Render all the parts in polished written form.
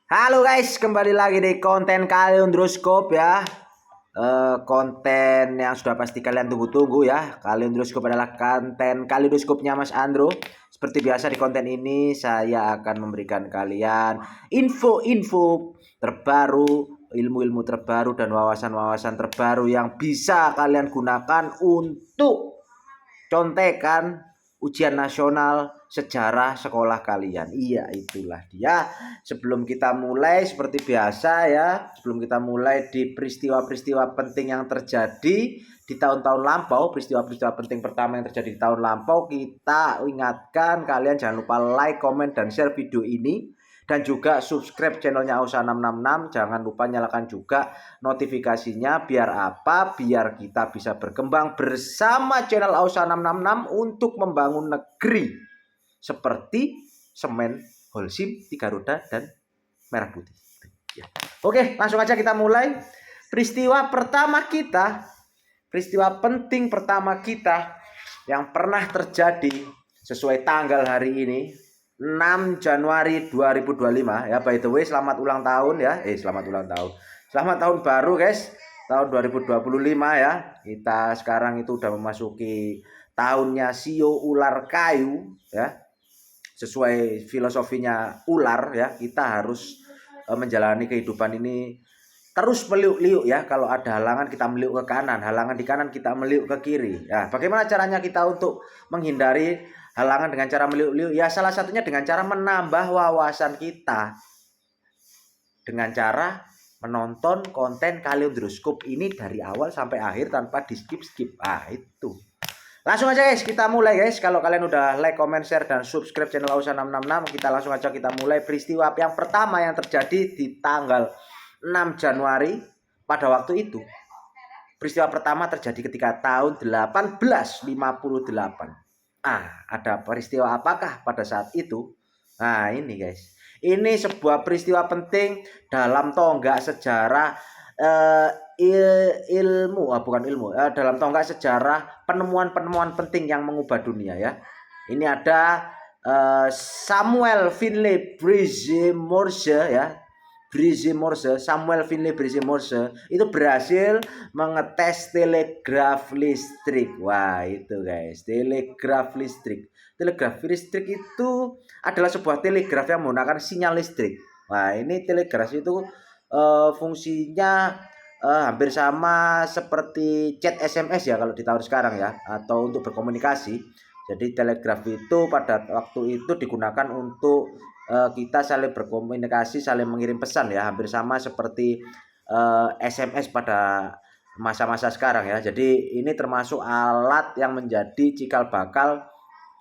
Halo guys, kembali lagi di konten Kaliundroskop ya. Konten yang sudah pasti kalian tunggu-tunggu ya. Kaliundroskop adalah konten Kalidoskopnya Mas Andro. Seperti biasa di konten ini saya akan memberikan kalian info-info terbaru, ilmu-ilmu terbaru dan wawasan-wawasan terbaru yang bisa kalian gunakan untuk contekan ujian nasional sejarah sekolah kalian. Iya, itulah dia. Sebelum kita mulai seperti biasa ya, sebelum kita mulai di peristiwa-peristiwa penting yang terjadi di tahun-tahun lampau, peristiwa-peristiwa penting pertama yang terjadi di tahun lampau, kita ingatkan kalian jangan lupa like, comment, dan share video ini. Dan juga subscribe channelnya Ausa 666. Jangan lupa nyalakan juga notifikasinya. Biar apa? Biar kita bisa berkembang bersama channel Ausa 666 untuk membangun negeri seperti semen, Holcim, tiga roda, dan merah putih. Ya. Oke, langsung aja kita mulai. Peristiwa penting pertama kita yang pernah terjadi sesuai tanggal hari ini, 6 Januari 2025 ya. By the way, selamat ulang tahun ya. Selamat ulang tahun. Selamat tahun baru guys. Tahun 2025 ya. Kita sekarang itu udah memasuki tahunnya sio ular kayu ya. Sesuai filosofinya ular ya, kita harus menjalani kehidupan ini terus meliuk-liuk ya. Kalau ada halangan kita meliuk ke kanan, halangan di kanan kita meliuk ke kiri. Ya, bagaimana caranya kita untuk menghindari halangan dengan cara meliuk-liuk? Ya, salah satunya dengan cara menambah wawasan kita. Dengan cara menonton konten Kaliundroskop ini dari awal sampai akhir tanpa di skip-skip. Itu. Langsung aja guys, kita mulai guys. Kalau kalian udah like, comment, share, dan subscribe channel Ausa 666, kita langsung aja kita mulai peristiwa yang pertama yang terjadi di tanggal 6 Januari pada waktu itu. Peristiwa pertama terjadi ketika tahun 1858. Ada peristiwa apakah pada saat itu? Nah, ini guys. Ini sebuah peristiwa penting dalam tonggak sejarah dalam tonggak sejarah penemuan-penemuan penting yang mengubah dunia ya. Ini ada Samuel Finley Morse ya. Samuel Finley Morse itu berhasil mengetes telegraf listrik. Wah, itu guys, telegraf listrik. Telegraf listrik itu adalah sebuah telegraf yang menggunakan sinyal listrik. Wah, ini telegraf itu fungsinya hampir sama seperti chat SMS ya kalau di tahun sekarang ya, atau untuk berkomunikasi. Jadi telegraf itu pada waktu itu digunakan untuk kita saling berkomunikasi, saling mengirim pesan ya, hampir sama seperti SMS pada masa-masa sekarang ya. Jadi ini termasuk alat yang menjadi cikal bakal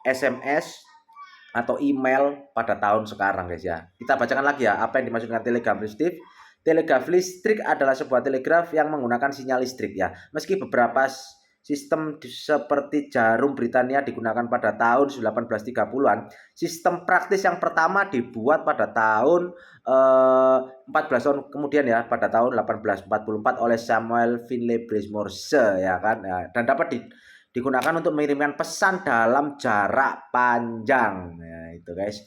SMS atau email pada tahun sekarang guys ya. Kita bacakan lagi ya apa yang dimaksud dengan telegraf listrik. Telegraf listrik adalah sebuah telegraf yang menggunakan sinyal listrik ya. Meski beberapa sistem seperti jarum Britania digunakan pada tahun 1830-an, sistem praktis yang pertama dibuat pada tahun 14 tahun kemudian ya, pada tahun 1844 oleh Samuel Finley Morse ya kan ya, dan dapat digunakan untuk mengirimkan pesan dalam jarak panjang ya, itu guys.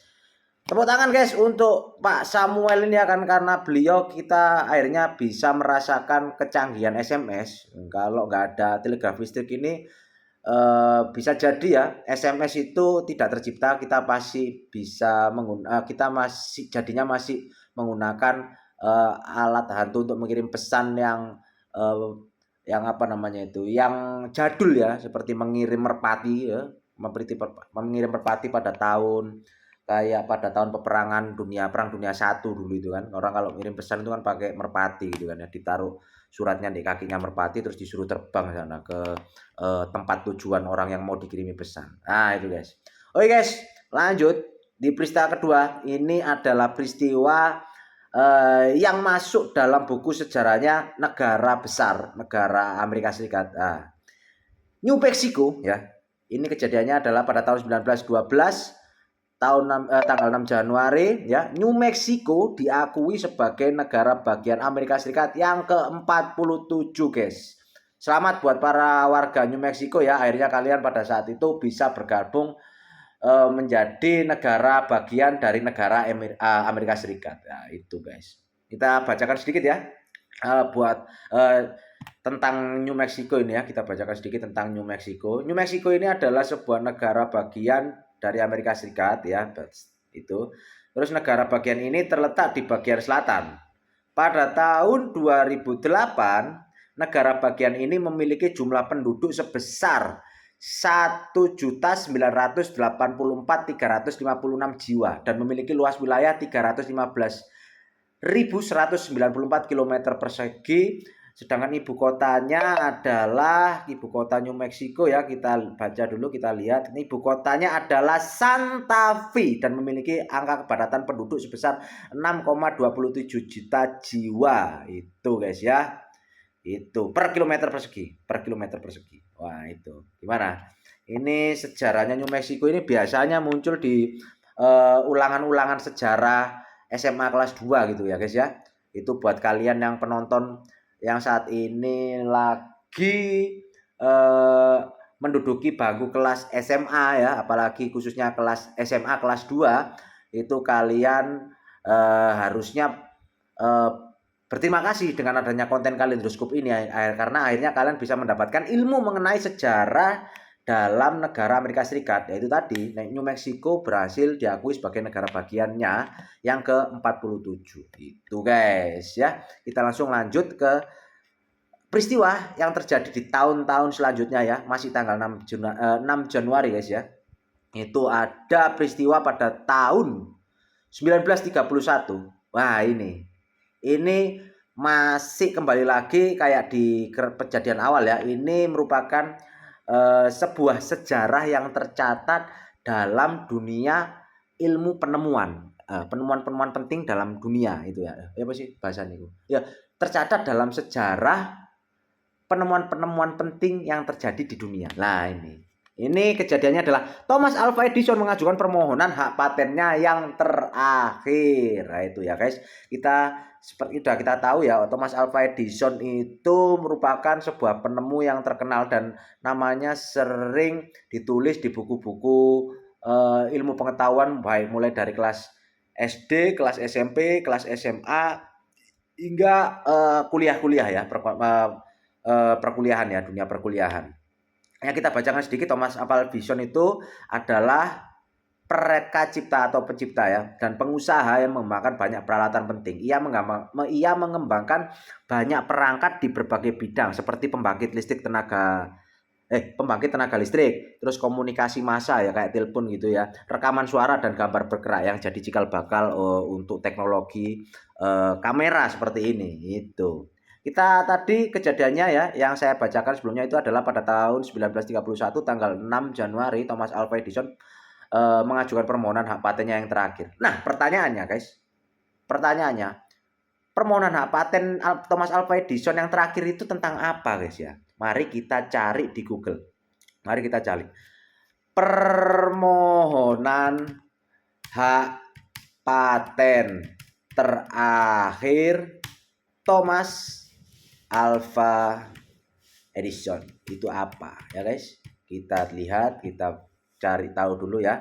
Tepuk tangan guys untuk Pak Samuel ini akan, karena beliau kita akhirnya bisa merasakan kecanggihan SMS. Kalau nggak ada telegraf listrik ini bisa jadi ya SMS itu tidak tercipta, kita pasti bisa kita masih jadinya masih menggunakan alat hantu untuk mengirim pesan yang apa namanya itu, yang jadul ya, seperti mengirim merpati ya, mengirim merpati pada tahun kayak pada tahun peperangan perang dunia 1 dulu itu kan, orang kalau ngirim pesan itu kan pakai merpati gitu kan ya, ditaruh suratnya di kakinya merpati terus disuruh terbang sana ke tempat tujuan orang yang mau dikirimi pesan. Nah itu guys. Oke guys, lanjut di peristiwa kedua. Ini adalah peristiwa yang masuk dalam buku sejarahnya negara besar, negara Amerika Serikat. New Mexico ya. Ini kejadiannya adalah pada tahun 1912. Tanggal 6 Januari ya, New Mexico diakui sebagai negara bagian Amerika Serikat yang ke-47 guys. Selamat buat para warga New Mexico ya, akhirnya kalian pada saat itu bisa bergabung menjadi negara bagian dari negara Amerika Serikat. Nah, itu guys. Kita bacakan sedikit ya. Buat tentang New Mexico ini ya, kita bacakan sedikit tentang New Mexico. New Mexico ini adalah sebuah negara bagian dari Amerika Serikat ya, itu. Terus negara bagian ini terletak di bagian selatan. Pada tahun 2008, negara bagian ini memiliki jumlah penduduk sebesar 1.984.356 jiwa dan memiliki luas wilayah 315.194 km persegi. Sedangkan ibu kotanya adalah ibu kota New Mexico ya, kita baca dulu, kita lihat. Ini ibu kotanya adalah Santa Fe dan memiliki angka kepadatan penduduk sebesar 6,27 juta jiwa. Itu guys ya. Itu per kilometer persegi, Wah, itu. Gimana? Ini sejarahnya New Mexico ini biasanya muncul di ulangan-ulangan sejarah SMA kelas 2 gitu ya guys ya. Itu buat kalian yang penonton yang saat ini lagi menduduki bangku kelas SMA ya, apalagi khususnya kelas SMA kelas 2, itu kalian harusnya berterima kasih dengan adanya konten Kaleidoskop ini karena akhirnya kalian bisa mendapatkan ilmu mengenai sejarah dalam negara Amerika Serikat, yaitu tadi New Mexico berhasil diakui sebagai negara bagiannya yang ke-47. Itu guys ya. Kita langsung lanjut ke peristiwa yang terjadi di tahun-tahun selanjutnya ya. Masih tanggal 6 Januari guys ya. Itu ada peristiwa pada tahun 1931. Wah, ini masih kembali lagi kayak di kejadian awal ya. Ini merupakan sebuah sejarah yang tercatat dalam dunia ilmu penemuan, penemuan-penemuan penting dalam dunia itu ya. Apa sih bahasanya itu? Ya, tercatat dalam sejarah penemuan-penemuan penting yang terjadi di dunia. Nah, ini kejadiannya adalah Thomas Alva Edison mengajukan permohonan hak patennya yang terakhir. Nah, itu ya guys. Seperti sudah kita tahu ya, Thomas Alva Edison itu merupakan sebuah penemu yang terkenal dan namanya sering ditulis di buku-buku ilmu pengetahuan, baik mulai dari kelas SD, kelas SMP, kelas SMA hingga kuliah-kuliah ya, perkuliahan ya, dunia perkuliahan. Yang kita bacakan sedikit, Thomas Alva Edison itu adalah pereka cipta atau pencipta ya, dan pengusaha yang mengembangkan banyak peralatan penting. Ia mengembangkan banyak perangkat di berbagai bidang seperti pembangkit tenaga listrik, terus komunikasi massa ya kayak telepon gitu ya, rekaman suara dan gambar bergerak yang jadi cikal bakal untuk teknologi kamera seperti ini. Itu. Kita tadi kejadiannya ya yang saya bacakan sebelumnya itu adalah pada tahun 1931 tanggal 6 Januari Thomas Alva Edison mengajukan permohonan hak patennya yang terakhir. Nah, pertanyaannya permohonan hak paten Thomas Alva Edison yang terakhir itu tentang apa guys ya? Mari kita cari di Google. Mari kita cari permohonan hak paten terakhir Thomas Alva Edison. Itu apa ya guys? Kita lihat, kita cari tahu dulu ya.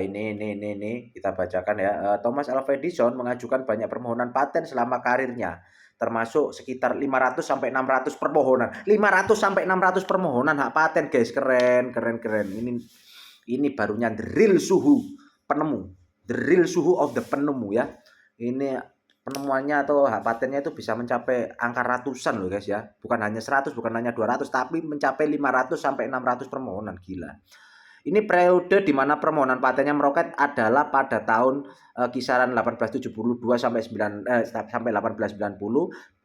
Ini kita bacakan ya. Thomas Alva Edison mengajukan banyak permohonan paten selama karirnya, termasuk sekitar 500 sampai 600 permohonan. 500 sampai 600 permohonan hak paten guys. Keren. Ini barunya the real suhu penemu. The real suhu of the penemu ya. Ini penemuannya atau hak patennya itu bisa mencapai angka ratusan loh guys ya. Bukan hanya 100, bukan hanya 200, tapi mencapai 500 sampai 600 permohonan. Gila. Ini periode di mana permohonan patennya meroket adalah pada tahun kisaran 1872 sampai 1890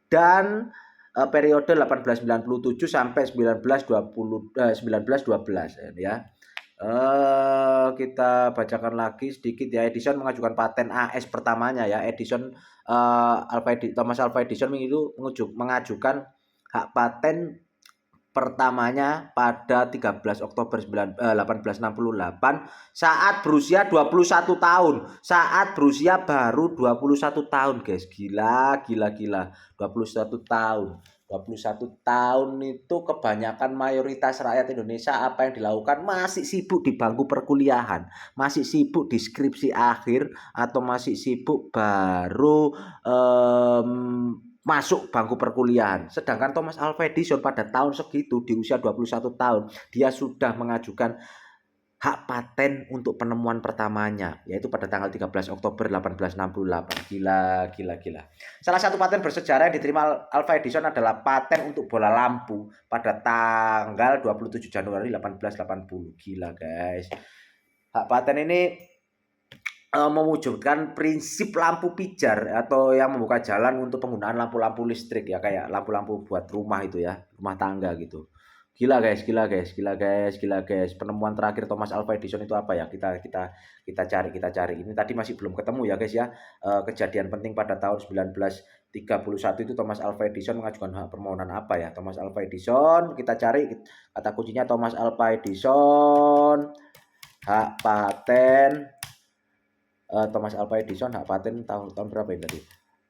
dan periode 1897 sampai 1912 ya. Kita bacakan lagi sedikit ya. Edison mengajukan paten AS pertamanya ya. Thomas Alva Edison itu mengajukan hak paten pertamanya pada 13 Oktober 1868 saat berusia 21 tahun. Saat berusia baru 21 tahun guys. Gila. 21 tahun. 21 tahun itu kebanyakan mayoritas rakyat Indonesia apa yang dilakukan? Masih sibuk di bangku perkuliahan, masih sibuk di skripsi akhir, atau masih sibuk baru masuk bangku perkuliahan. Sedangkan Thomas Alva Edison pada tahun segitu di usia 21 tahun dia sudah mengajukan hak paten untuk penemuan pertamanya, yaitu pada tanggal 13 Oktober 1868. Gila. Salah satu paten bersejarah yang diterima Alva Edison adalah paten untuk bola lampu pada tanggal 27 Januari 1880. Gila guys. Hak paten ini mewujudkan prinsip lampu pijar atau yang membuka jalan untuk penggunaan lampu-lampu listrik ya, kayak lampu-lampu buat rumah itu ya, rumah tangga gitu. Gila guys. Penemuan terakhir Thomas Alva Edison itu apa ya? Kita cari. Ini tadi masih belum ketemu ya guys ya. Kejadian penting pada tahun 1931 itu Thomas Alva Edison mengajukan hak permohonan apa ya? Thomas Alva Edison, kita cari kata kuncinya Thomas Alva Edison, hak paten. Thomas Alva Edison hak paten tahun berapa ini tadi?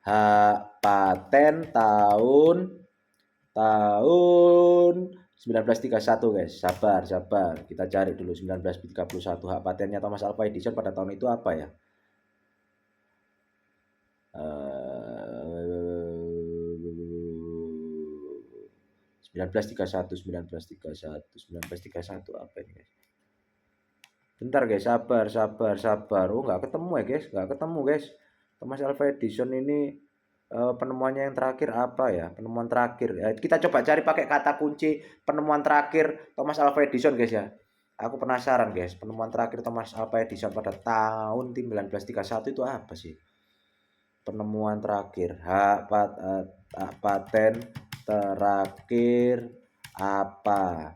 Hak paten tahun 1931 guys. Sabar. Kita cari dulu 1931 hak patennya Thomas Alva Edison pada tahun itu apa ya? 1931 apa ini guys? Bentar guys, sabar. Oh, nggak ketemu ya guys, Thomas Alva Edison ini penemuannya yang terakhir apa ya? Penemuan terakhir. Kita coba cari pakai kata kunci penemuan terakhir Thomas Alva Edison guys ya. Aku penasaran guys, penemuan terakhir Thomas Alva Edison pada tahun 1931 itu apa sih? Penemuan terakhir, paten terakhir apa?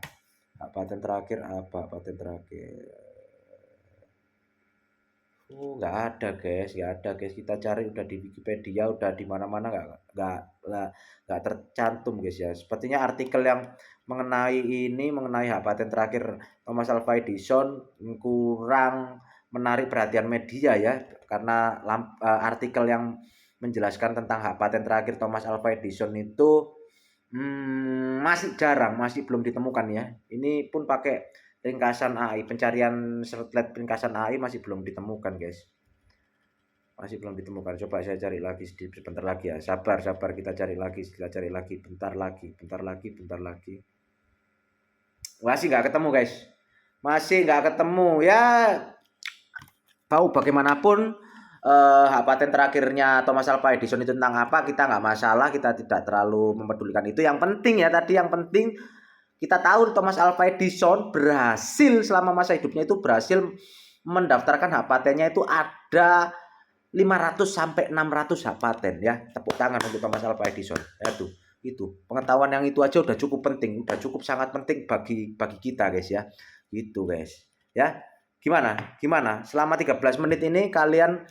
Paten terakhir apa? Nggak ada guys. Kita cari udah di Wikipedia, udah di mana-mana, nggak tercantum guys ya. Sepertinya artikel yang mengenai hak paten terakhir Thomas Alva Edison kurang menarik perhatian media ya, karena artikel yang menjelaskan tentang hak paten terakhir Thomas Alva Edison itu masih jarang, masih belum ditemukan ya. Ini pun pakai ringkasan AI, pencarian searchlight ringkasan AI masih belum ditemukan guys, coba saya cari lagi sebentar lagi ya, sabar kita cari lagi bentar lagi, masih nggak ketemu ya. Tahu bagaimanapun hak paten terakhirnya Thomas Alva Edison itu tentang apa, kita nggak masalah, kita tidak terlalu mempedulikan itu. Yang penting kita tahu Thomas Alva Edison berhasil selama masa hidupnya itu berhasil mendaftarkan hak patennya itu ada 500 sampai 600 hak paten ya. Tepuk tangan untuk Thomas Alva Edison. Itu pengetahuan yang itu aja udah cukup penting, sangat penting bagi kita guys ya. Gitu guys. Ya. Gimana? Selama 13 menit ini kalian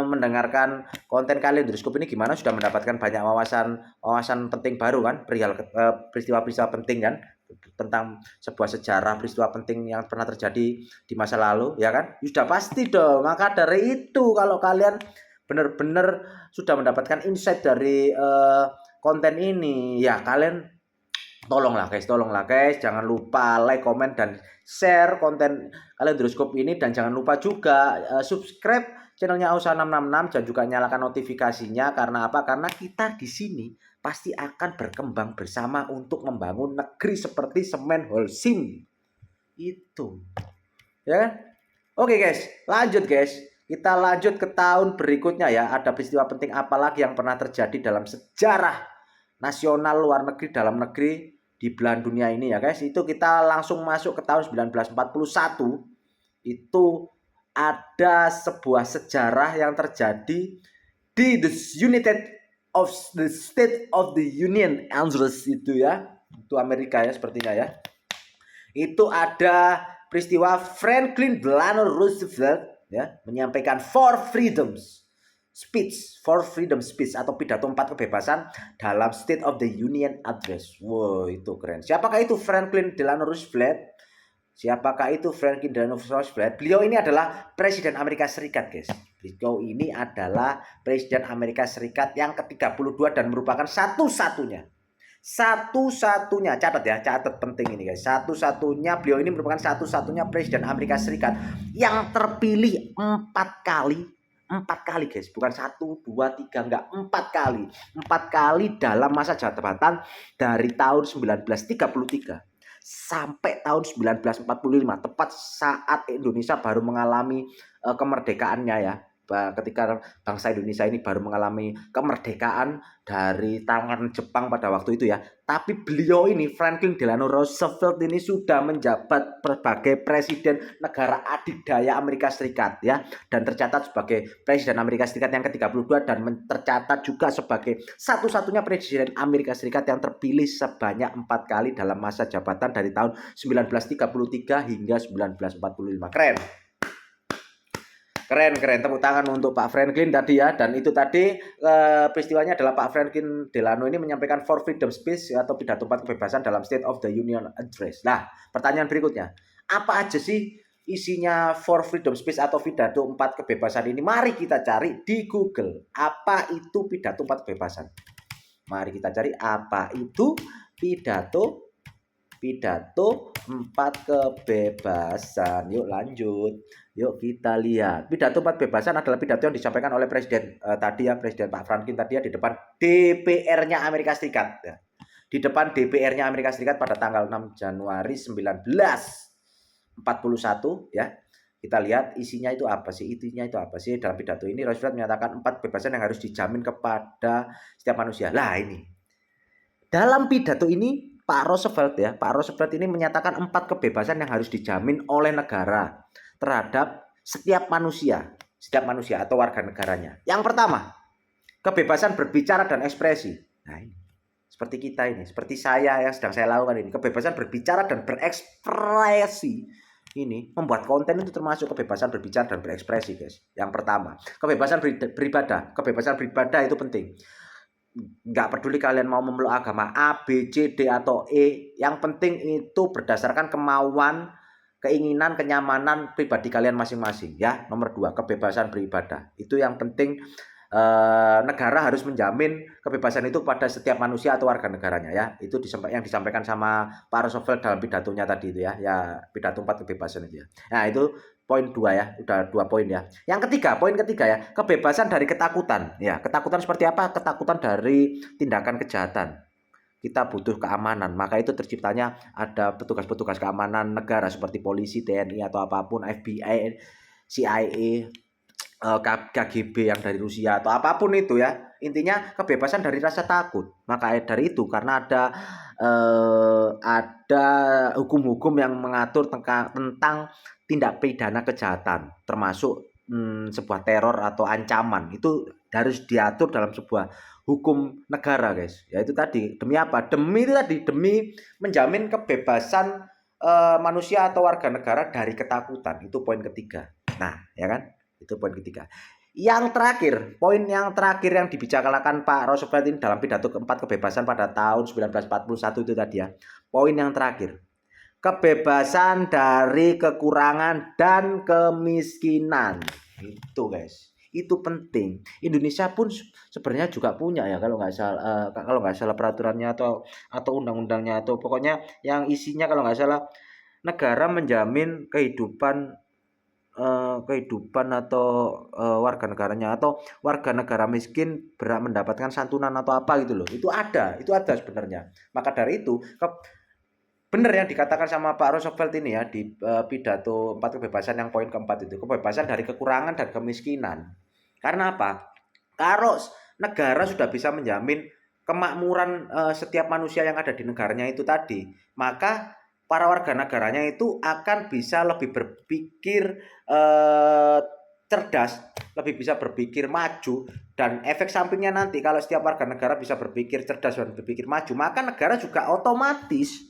mendengarkan konten Kaleidoskop ini gimana? Sudah mendapatkan banyak wawasan penting baru kan? Perihal peristiwa-peristiwa penting kan? Tentang sebuah sejarah, peristiwa penting yang pernah terjadi di masa lalu, ya kan? Sudah pasti dong. Maka dari itu kalau kalian benar-benar sudah mendapatkan insight dari konten ini, ya kalian tolonglah guys, jangan lupa like, komen, dan share konten Kaleidoskop ini, dan jangan lupa juga subscribe channelnya Ausa666 dan juga nyalakan notifikasinya. Karena apa? Karena kita di sini pasti akan berkembang bersama untuk membangun negeri seperti semen Holcim itu, ya kan? Oke guys, kita lanjut ke tahun berikutnya ya. Ada peristiwa penting apa lagi yang pernah terjadi dalam sejarah nasional, luar negeri, dalam negeri, di belahan dunia ini ya guys. Itu kita langsung masuk ke tahun 1941. Itu ada sebuah sejarah yang terjadi di the State of the Union Address itu ya. Itu Amerika ya sepertinya ya. Itu ada peristiwa Franklin Delano Roosevelt ya menyampaikan Four Freedom Speech atau pidato 4 kebebasan dalam State of the Union Address. Wow, itu keren. Siapakah itu Franklin Delano Roosevelt? Beliau ini adalah Presiden Amerika Serikat, guys. Beliau ini adalah Presiden Amerika Serikat yang ke-32 dan merupakan satu-satunya Satu-satunya, catat ya, catat penting ini guys. Satu-satunya, beliau ini merupakan satu-satunya presiden Amerika Serikat yang terpilih 4 kali. 4 kali guys, bukan 1, 2, 3, enggak, 4 kali. 4 kali dalam masa jabatan dari tahun 1933 sampai tahun 1945, tepat saat Indonesia baru mengalami kemerdekaannya ya. Ketika bangsa Indonesia ini baru mengalami kemerdekaan dari tangan Jepang pada waktu itu ya. Tapi beliau ini, Franklin Delano Roosevelt ini, sudah menjabat sebagai presiden negara adidaya Amerika Serikat ya, dan tercatat sebagai presiden Amerika Serikat yang ke-32 dan tercatat juga sebagai satu-satunya presiden Amerika Serikat yang terpilih sebanyak 4 kali dalam masa jabatan dari tahun 1933 hingga 1945. Keren. Keren, tepuk tangan untuk Pak Franklin tadi ya. Dan itu tadi peristiwanya adalah Pak Franklin Delano ini menyampaikan Four Freedom Speech atau pidato 4 kebebasan dalam State of the Union Address. Nah, pertanyaan berikutnya, apa aja sih isinya Four Freedom Speech atau pidato 4 kebebasan ini? Mari kita cari di Google. Apa itu pidato 4 kebebasan? Mari kita cari apa itu pidato 4 kebebasan. Yuk lanjut. Yuk kita lihat. Pidato 4 kebebasan adalah pidato yang disampaikan oleh Presiden tadi ya, Presiden Pak Franklin tadi ya, di depan DPR-nya Amerika Serikat ya. Di depan DPR-nya Amerika Serikat pada tanggal 6 Januari 1941 ya. Kita lihat isinya itu apa sih? Intinya itu apa sih? Dalam pidato ini Roosevelt menyatakan 4 kebebasan yang harus dijamin kepada setiap manusia. Lah ini. Dalam pidato ini Pak Roosevelt ini menyatakan 4 kebebasan yang harus dijamin oleh negara terhadap setiap manusia atau warga negaranya. Yang pertama, kebebasan berbicara dan ekspresi. Nah, ini seperti kita ini, seperti saya yang sedang saya lakukan ini, kebebasan berbicara dan berekspresi. Ini membuat konten itu termasuk kebebasan berbicara dan berekspresi, guys. Yang pertama, kebebasan beribadah. Kebebasan beribadah itu penting. Nggak peduli kalian mau memeluk agama A, B, C, D, atau E. Yang penting itu berdasarkan kemauan, keinginan, kenyamanan pribadi kalian masing-masing ya. Nomor 2, kebebasan beribadah. Itu yang penting, negara harus menjamin kebebasan itu pada setiap manusia atau warga negaranya ya. Itu yang disampaikan sama Pak Roosevelt dalam pidatonya tadi itu ya. Ya, pidato 4 kebebasan itu ya. Nah, itu poin 2 ya, udah 2 poin ya. Yang ketiga, poin ketiga ya, kebebasan dari ketakutan. Ya, ketakutan seperti apa? Ketakutan dari tindakan kejahatan. Kita butuh keamanan, maka itu terciptanya ada petugas-petugas keamanan negara seperti polisi, TNI atau apapun, FBI, CIA, KGB yang dari Rusia atau apapun itu ya. Intinya kebebasan dari rasa takut. Maka dari itu karena ada hukum-hukum yang mengatur tentang tindak pidana kejahatan, termasuk sebuah teror atau ancaman, itu harus diatur dalam sebuah hukum negara, guys. Ya itu tadi, demi apa? Demi menjamin kebebasan manusia atau warga negara dari ketakutan. Itu poin ketiga. Nah, ya kan? Itu poin ketiga. Poin yang terakhir yang dibicarakan Pak Roosevelt ini dalam pidato keempat kebebasan pada tahun 1941 itu tadi ya. Poin yang terakhir, kebebasan dari kekurangan dan kemiskinan. Itu guys, itu penting. Indonesia pun sebenarnya juga punya ya, kalau nggak salah peraturannya atau undang-undangnya, atau pokoknya yang isinya kalau nggak salah, negara menjamin kehidupan atau warga negaranya, atau warga negara miskin berhak mendapatkan santunan atau apa gitu loh. Itu ada sebenarnya. Maka dari itu benar yang dikatakan sama Pak Roosevelt ini ya di pidato 4 kebebasan yang poin keempat itu, kebebasan dari kekurangan dan kemiskinan. Karena apa? Kalau negara sudah bisa menjamin kemakmuran setiap manusia yang ada di negaranya itu tadi, maka para warga negaranya itu akan bisa lebih berpikir cerdas, lebih bisa berpikir maju, dan efek sampingnya nanti kalau setiap warga negara bisa berpikir cerdas dan berpikir maju, maka negara juga otomatis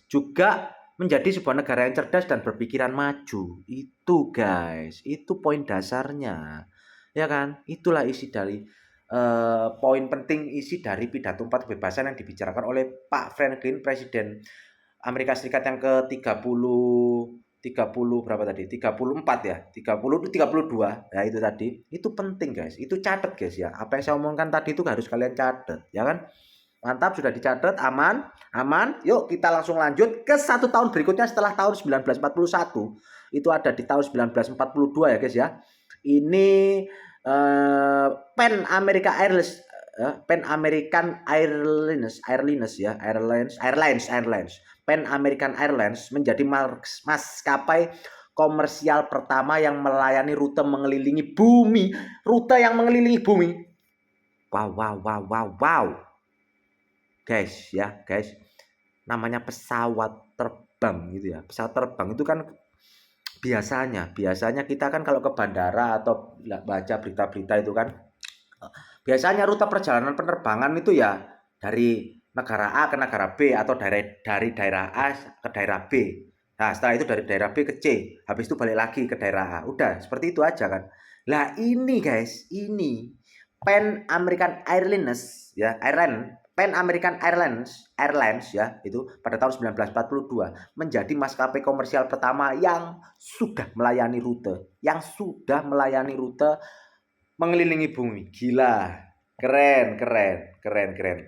juga menjadi sebuah negara yang cerdas dan berpikiran maju. Itu guys, itu poin dasarnya. Ya kan? Itulah isi dari poin penting isi dari pidato 4 kebebasan yang dibicarakan oleh Pak Franklin, Presiden Amerika Serikat yang ke-30 berapa tadi? 34 ya. 32. Ya itu tadi. Itu penting guys. Itu catat guys ya. Apa yang saya omongkan tadi itu harus kalian catat, ya kan? Mantap, sudah dicatat, aman, aman. Yuk kita langsung lanjut ke 1 tahun berikutnya setelah tahun 1941. Itu ada di tahun 1942 ya guys ya. Ini Pan American Airlines, Pan American Airlines ya, Airlines. Pan American Airlines menjadi maskapai komersial pertama yang melayani rute mengelilingi bumi. Rute yang mengelilingi bumi. Wow. Guys, namanya pesawat terbang gitu ya. Pesawat terbang itu kan biasanya kita kan kalau ke bandara atau baca berita-berita itu kan, biasanya rute perjalanan penerbangan itu ya dari negara A ke negara B atau dari daerah A ke daerah B. Nah, setelah itu dari daerah B ke C, habis itu balik lagi ke daerah A. Udah, seperti itu aja kan. Lah ini guys, ini Pan American Airlines ya, Pan American Airlines ya, itu pada tahun 1942 menjadi maskapai komersial pertama yang sudah melayani rute mengelilingi bumi. Gila. Keren.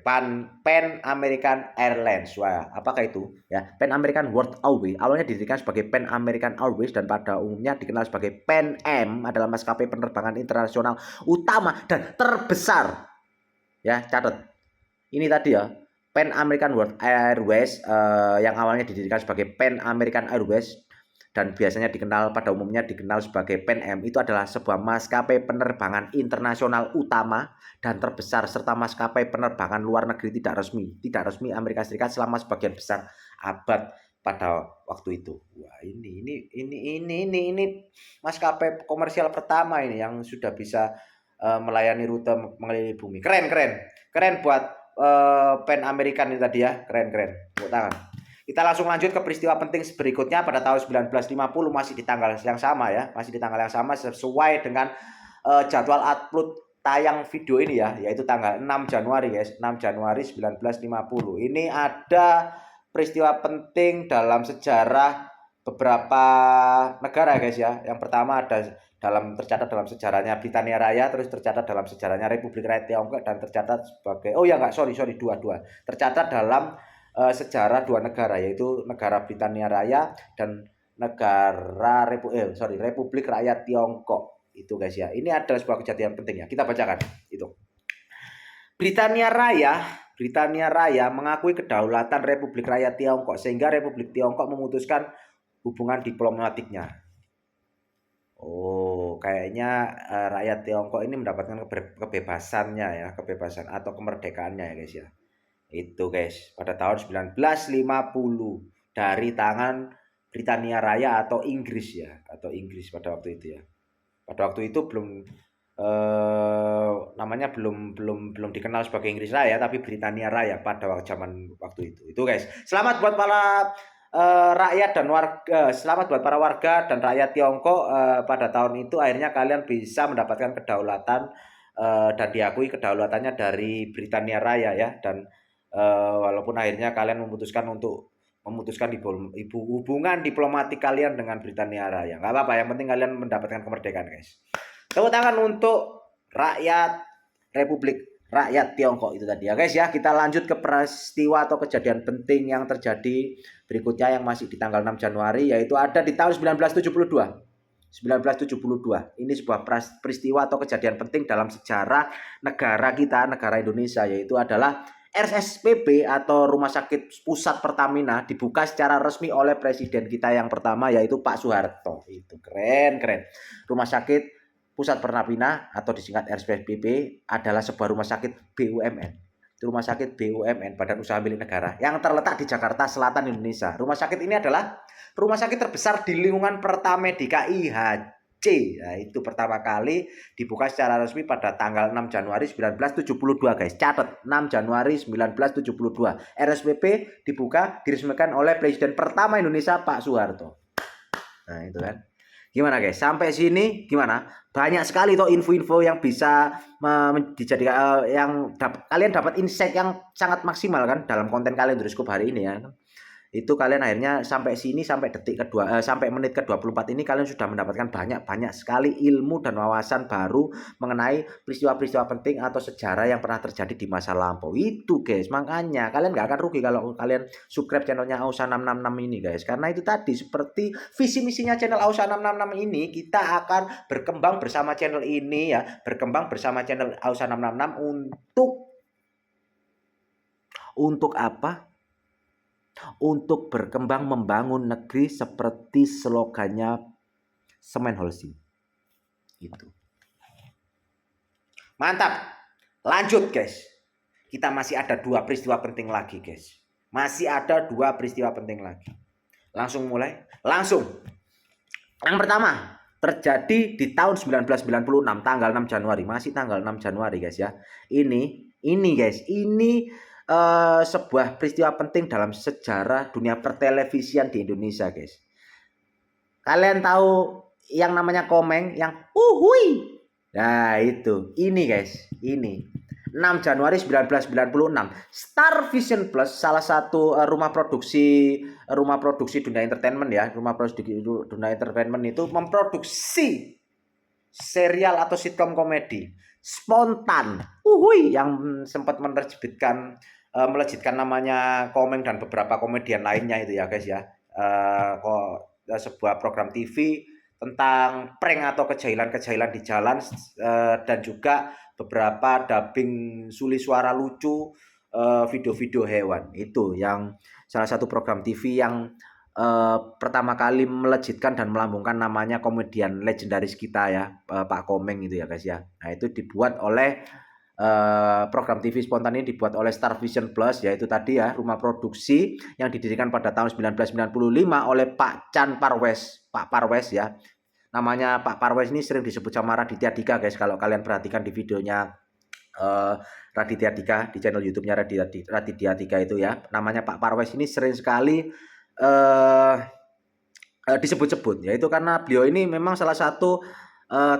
Pan American Airlines. Wah, apakah itu? Ya, Pan American World Airways. Awalnya didirikan sebagai Pan American Airways dan pada umumnya dikenal sebagai Pan Am, adalah maskapai penerbangan internasional utama dan terbesar. Ya, catat. Ini tadi ya, Pan American World Airways yang awalnya didirikan sebagai Pan American Airways dan biasanya pada umumnya dikenal sebagai Pan Am, itu adalah sebuah maskapai penerbangan internasional utama dan terbesar serta maskapai penerbangan luar negeri tidak resmi Amerika Serikat selama sebagian besar abad pada waktu itu. Wah, ini maskapai komersial pertama ini yang sudah bisa melayani rute mengelilingi bumi. Keren buat Pan American ini tadi ya, keren. Tepuk tangan. Kita langsung lanjut ke peristiwa penting berikutnya pada tahun 1950, masih di tanggal yang sama ya, sesuai dengan jadwal upload tayang video ini ya, yaitu tanggal 6 Januari guys, 6 Januari 1950. Ini ada peristiwa penting dalam sejarah beberapa negara guys ya. Yang pertama tercatat dalam sejarahnya Britania Raya, terus tercatat dalam sejarahnya Republik Rakyat Tiongkok, dan tercatat sebagai dua. Tercatat dalam sejarah dua negara, yaitu negara Britania Raya dan negara Republik Rakyat Tiongkok. Itu guys ya. Ini adalah sebuah kejadian penting ya. Kita bacakan itu. Britania Raya mengakui kedaulatan Republik Rakyat Tiongkok sehingga Republik Tiongkok memutuskan hubungan diplomatiknya. Oh, kayaknya rakyat Tiongkok ini mendapatkan kebebasan atau kemerdekaannya ya guys ya. Itu guys, pada tahun 1950 dari tangan Britania Raya atau Inggris pada waktu itu ya. Pada waktu itu namanya belum dikenal sebagai Inggris Raya, tapi Britania Raya pada zaman waktu itu. Itu guys. Selamat buat para rakyat dan warga, selamat buat para warga dan rakyat Tiongkok pada tahun itu akhirnya kalian bisa mendapatkan kedaulatan dan diakui kedaulatannya dari Britania Raya ya, dan walaupun akhirnya kalian memutuskan hubungan diplomatik kalian dengan Britania Raya, nggak apa-apa, yang penting kalian mendapatkan kemerdekaan guys. Tepuk tangan untuk rakyat Republik Rakyat Tiongkok itu tadi ya guys ya. Kita lanjut ke peristiwa atau kejadian penting yang terjadi berikutnya yang masih di tanggal 6 Januari, yaitu ada di tahun 1972. Ini sebuah peristiwa atau kejadian penting dalam sejarah negara kita, negara Indonesia, yaitu adalah RSPB atau Rumah Sakit Pusat Pertamina dibuka secara resmi oleh presiden kita yang pertama, yaitu Pak Soeharto. Itu keren. Rumah Sakit Pusat Pertamina atau disingkat RSPB adalah sebuah rumah sakit BUMN. Rumah sakit BUMN, Badan Usaha Milik Negara, yang terletak di Jakarta Selatan, Indonesia. Rumah sakit ini adalah rumah sakit terbesar di lingkungan Pertamedika IHC. Nah, itu pertama kali dibuka secara resmi pada tanggal 6 Januari 1972 guys. Catat, 6 Januari 1972. RSPB diresmikan oleh Presiden pertama Indonesia Pak Soeharto. Nah, itu kan. Gimana guys? Sampai sini gimana? Banyak sekali toh info-info yang bisa dijadikan kalian dapat insight yang sangat maksimal kan dalam konten kalian Droscope hari ini ya. Itu kalian akhirnya sampai sini, sampai detik kedua, sampai menit ke-24 ini kalian sudah mendapatkan banyak sekali ilmu dan wawasan baru mengenai peristiwa-peristiwa penting atau sejarah yang pernah terjadi di masa lampau. Itu guys, makanya kalian nggak akan rugi kalau kalian subscribe channelnya Ausa 666 ini guys. Karena itu tadi, seperti visi misinya channel Ausa 666 ini, kita akan berkembang bersama channel ini ya, berkembang bersama channel Ausa 666 untuk apa? Untuk berkembang membangun negeri seperti slogannya Semen Holcim. Itu. Mantap. Lanjut guys. Kita masih ada 2 peristiwa penting lagi guys. Masih ada 2 peristiwa penting lagi. Langsung mulai. Langsung. Yang pertama terjadi di tahun 1996 tanggal 6 Januari. Masih tanggal 6 Januari guys ya. Ini guys. Ini sebuah peristiwa penting dalam sejarah dunia pertelevisian di Indonesia guys. Kalian tahu yang namanya Komeng, yang uhui. Nah itu, ini guys, ini 6 Januari 1996, Star Vision Plus, salah satu rumah produksi dunia entertainment ya, rumah produksi dunia entertainment itu memproduksi serial atau sitkom komedi spontan, yang sempat melejitkan namanya Komeng dan beberapa komedian lainnya itu ya guys ya. Sebuah program TV tentang prank atau kejailan di jalan, dan juga beberapa dubbing suli suara lucu, video-video hewan. Itu yang salah satu program TV yang pertama kali melejitkan dan melambungkan namanya komedian legendaris kita ya, Pak Komeng itu ya guys ya. Nah itu dibuat oleh program TV spontan ini dibuat oleh Star Vision Plus, yaitu tadi ya, rumah produksi yang didirikan pada tahun 1995 oleh Pak Chan Parwes, Pak Parwes ya. Namanya Pak Parwes ini sering disebut sama Raditya Dika guys, kalau kalian perhatikan di videonya Raditya Dika di channel YouTube-nya Raditya Dika itu ya. Namanya Pak Parwes ini sering sekali disebut-sebut, yaitu karena beliau ini memang salah satu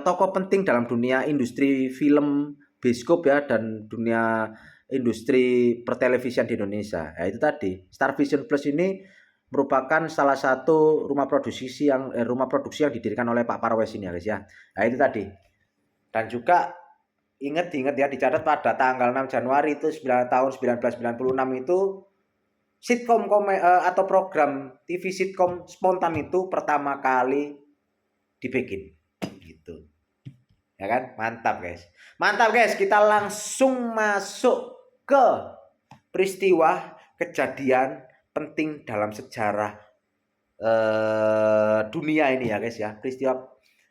tokoh penting dalam dunia industri film bioskop ya, dan dunia industri pertelevisian di Indonesia. Ya itu tadi, Star Vision Plus ini merupakan salah satu rumah produksi yang didirikan oleh Pak Parwes ini ya guys ya. Nah itu tadi. Dan juga ingat ya, dicatat pada tanggal 6 Januari itu tahun 1996 itu sitkom atau program TV sitkom spontan itu pertama kali dibikin gitu. Ya kan? Mantap guys. Kita langsung masuk ke peristiwa kejadian penting dalam sejarah dunia ini ya guys ya. Peristiwa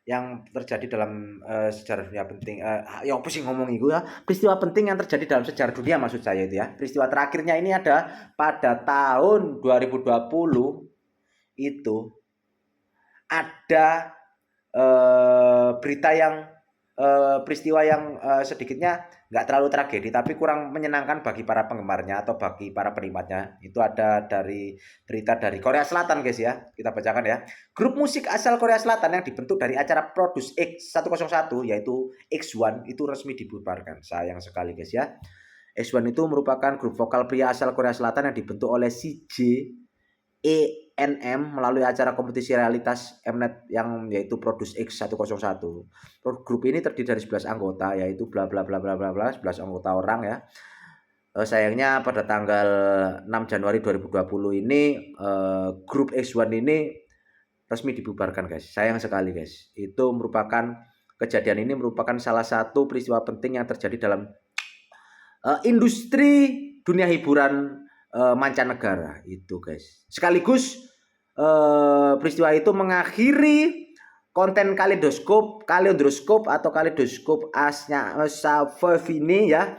yang terjadi dalam sejarah dunia penting, ya apa sih ngomong itu ya, peristiwa penting yang terjadi dalam sejarah dunia maksud saya itu ya. Peristiwa terakhirnya ini ada pada tahun 2020, itu ada berita yang peristiwa yang sedikitnya nggak terlalu tragedi tapi kurang menyenangkan bagi para penggemarnya atau bagi para penikmatnya. Itu ada dari berita dari Korea Selatan guys ya. Kita bacakan ya. Grup musik asal Korea Selatan yang dibentuk dari acara Produce X101 yaitu X1 itu resmi dibubarkan. Sayang sekali guys ya. X1 itu merupakan grup vokal pria asal Korea Selatan yang dibentuk oleh CJ ENM melalui acara kompetisi realitas Mnet yang yaitu Produce X101. Grup ini terdiri dari 11 anggota, yaitu bla bla bla bla bla bla 11 anggota orang ya. Sayangnya pada tanggal 6 Januari 2020 ini grup X1 ini resmi dibubarkan guys. Sayang sekali guys. Kejadian ini merupakan salah satu peristiwa penting yang terjadi dalam industri dunia hiburan mancanegara itu guys. Sekaligus peristiwa itu mengakhiri konten kaleidoskop atau kaleidoskop asnya ini ya.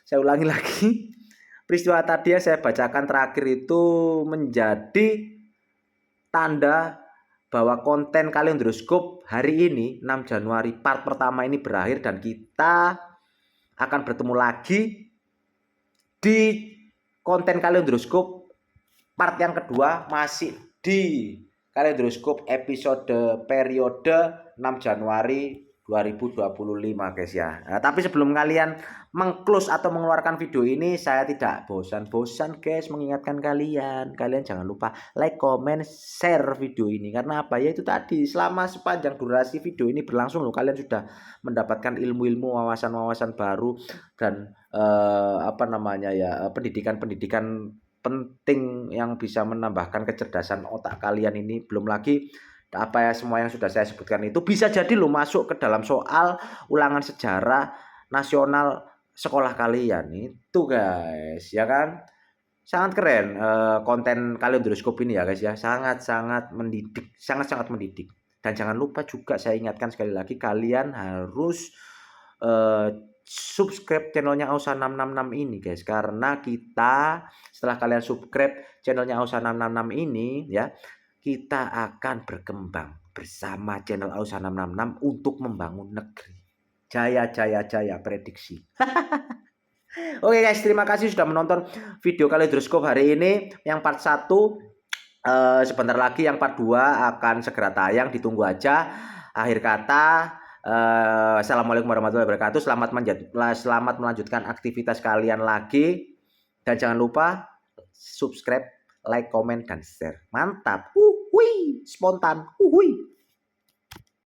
Saya ulangi lagi. Peristiwa tadi yang saya bacakan terakhir itu menjadi tanda bahwa konten kaleidoskop hari ini 6 Januari part pertama ini berakhir, dan kita akan bertemu lagi di konten kaleidoskop part yang kedua, masih di kaleidoskop episode periode 6 Januari 2025 guys ya. Nah, tapi sebelum kalian mengclose atau mengeluarkan video ini, saya tidak bosan-bosan guys mengingatkan kalian. Kalian jangan lupa like, comment, share video ini. Karena apa ya, itu tadi, selama sepanjang durasi video ini berlangsung loh, kalian sudah mendapatkan ilmu-ilmu, wawasan-wawasan baru dan apa namanya ya, pendidikan-pendidikan penting yang bisa menambahkan kecerdasan otak kalian ini. Belum lagi apa ya, semua yang sudah saya sebutkan itu bisa jadi lo masuk ke dalam soal ulangan sejarah nasional sekolah kalian itu guys, ya kan? Sangat keren konten Kalendroskop ini ya guys ya, sangat-sangat mendidik, sangat-sangat mendidik. Dan jangan lupa juga, saya ingatkan sekali lagi, kalian harus subscribe channelnya Ausa 666 ini guys, karena kita setelah kalian subscribe channelnya Ausa 666 ini ya, kita akan berkembang bersama channel Ausa 666 untuk membangun negeri. Jaya, jaya, jaya, prediksi. Oke guys, terima kasih sudah menonton video Kalendroskop hari ini. Yang part 1 sebentar lagi yang part 2 akan segera tayang, ditunggu aja. Akhir kata, assalamualaikum warahmatullahi wabarakatuh. Selamat melanjutkan aktivitas kalian lagi. Dan jangan lupa subscribe, like, komen, dan share. Mantap. Spontan.